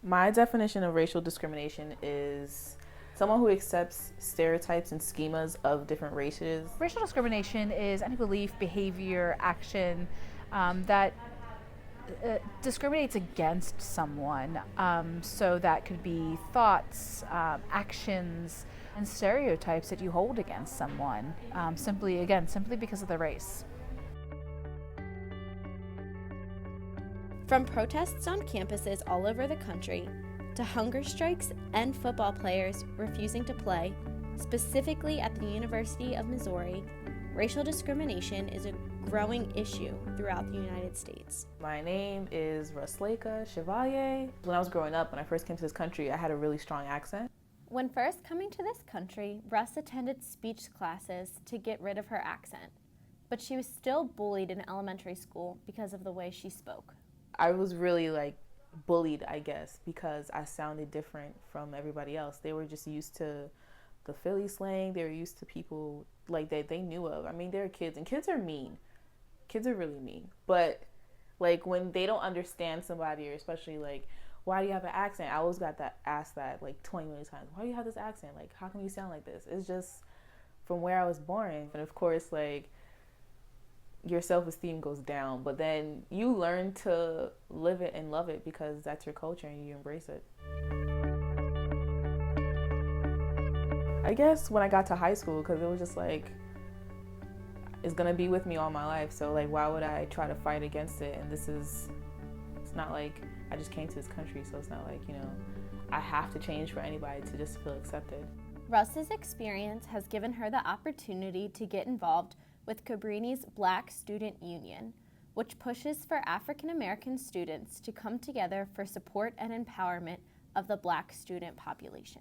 My definition of racial discrimination is someone who accepts stereotypes and schemas of different races. Racial discrimination is any belief, behavior, action that discriminates against someone. So that could be thoughts, actions, and stereotypes that you hold against someone, simply because of their race. From protests on campuses all over the country, to hunger strikes and football players refusing to play, specifically at the University of Missouri, racial discrimination is a growing issue throughout the United States. My name is Rusleka Chevalier. When I was growing up, when I first came to this country, I had a really strong accent. When first coming to this country, Russ attended speech classes to get rid of her accent, but she was still bullied in elementary school because of the way she spoke. I was really bullied, I guess, because I sounded different from everybody else. They were just used to the Philly slang. They were used to people that they knew of. I mean, they're kids, and kids are mean. Kids are really mean. But when they don't understand somebody, or especially why do you have an accent? I always got asked that 20 million times. Why do you have this accent? How come you sound like this? It's just from where I was born. And of course, your self-esteem goes down, but then you learn to live it and love it because that's your culture and you embrace it. I guess when I got to high school, because it was just it's gonna be with me all my life, so why would I try to fight against it? And it's not I just came to this country, so it's not I have to change for anybody to just feel accepted. Russ's experience has given her the opportunity to get involved with Cabrini's Black Student Union, which pushes for African American students to come together for support and empowerment of the Black student population.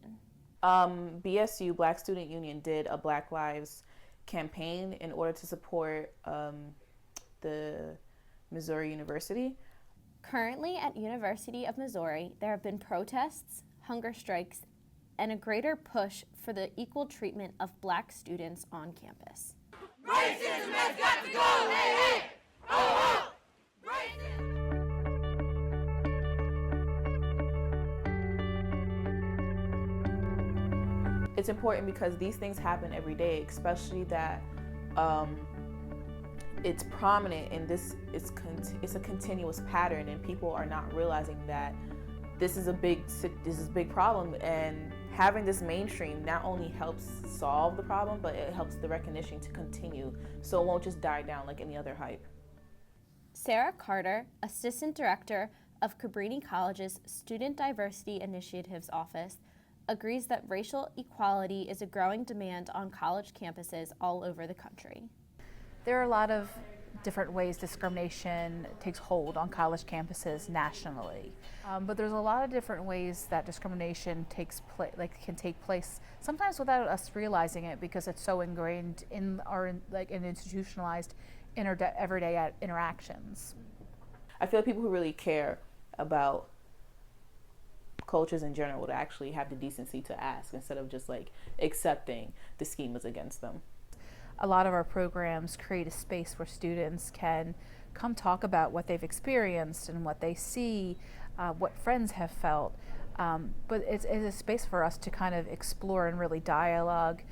BSU, Black Student Union, did a Black Lives campaign in order to support the Missouri University. Currently at University of Missouri, there have been protests, hunger strikes, and a greater push for the equal treatment of Black students on campus. Racism has got to go! Hey, hey! Oh, oh! Racism! It's important because these things happen every day, especially that it's prominent and it's a continuous pattern, and people are not realizing that this is a big problem, and having this mainstream not only helps solve the problem, but it helps the recognition to continue, so it won't just die down like any other hype. Sarah Carter, Assistant Director of Cabrini College's Student Diversity Initiatives Office, agrees that racial equality is a growing demand on college campuses all over the country. There are a lot of different ways discrimination takes hold on college campuses nationally, but there's a lot of different ways that discrimination can take place, sometimes without us realizing it, because it's so ingrained in our in institutionalized everyday interactions. I feel like people who really care about cultures in general would actually have the decency to ask instead of just accepting the schemas against them. A lot of our programs create a space where students can come talk about what they've experienced and what they see, what friends have felt. But it's a space for us to kind of explore and really dialogue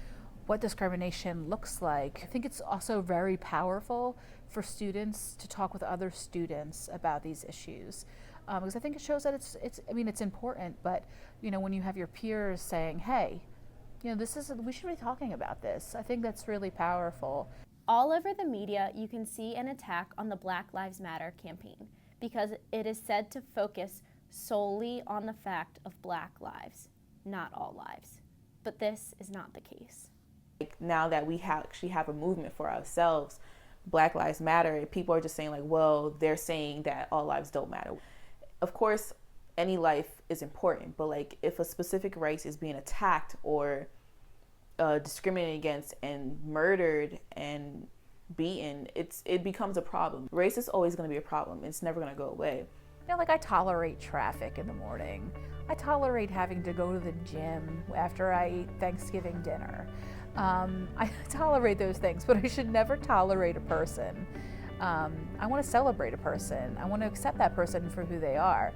what discrimination looks like. I think it's also very powerful for students to talk with other students about these issues. Because I think it shows that it's important, but when you have your peers saying, hey, we should be talking about this. I think that's really powerful. All over the media, you can see an attack on the Black Lives Matter campaign because it is said to focus solely on the fact of Black lives, not all lives. But this is not the case. Now that we actually have a movement for ourselves, Black Lives Matter, people are just saying well, they're saying that all lives don't matter. Of course, any life is important, but if a specific race is being attacked or discriminated against and murdered and beaten, it becomes a problem. Race is always going to be a problem. It's never going to go away. I tolerate traffic in the morning. I tolerate having to go to the gym after I eat Thanksgiving dinner. I tolerate those things, but I should never tolerate a person. I want to celebrate a person. I want to accept that person for who they are.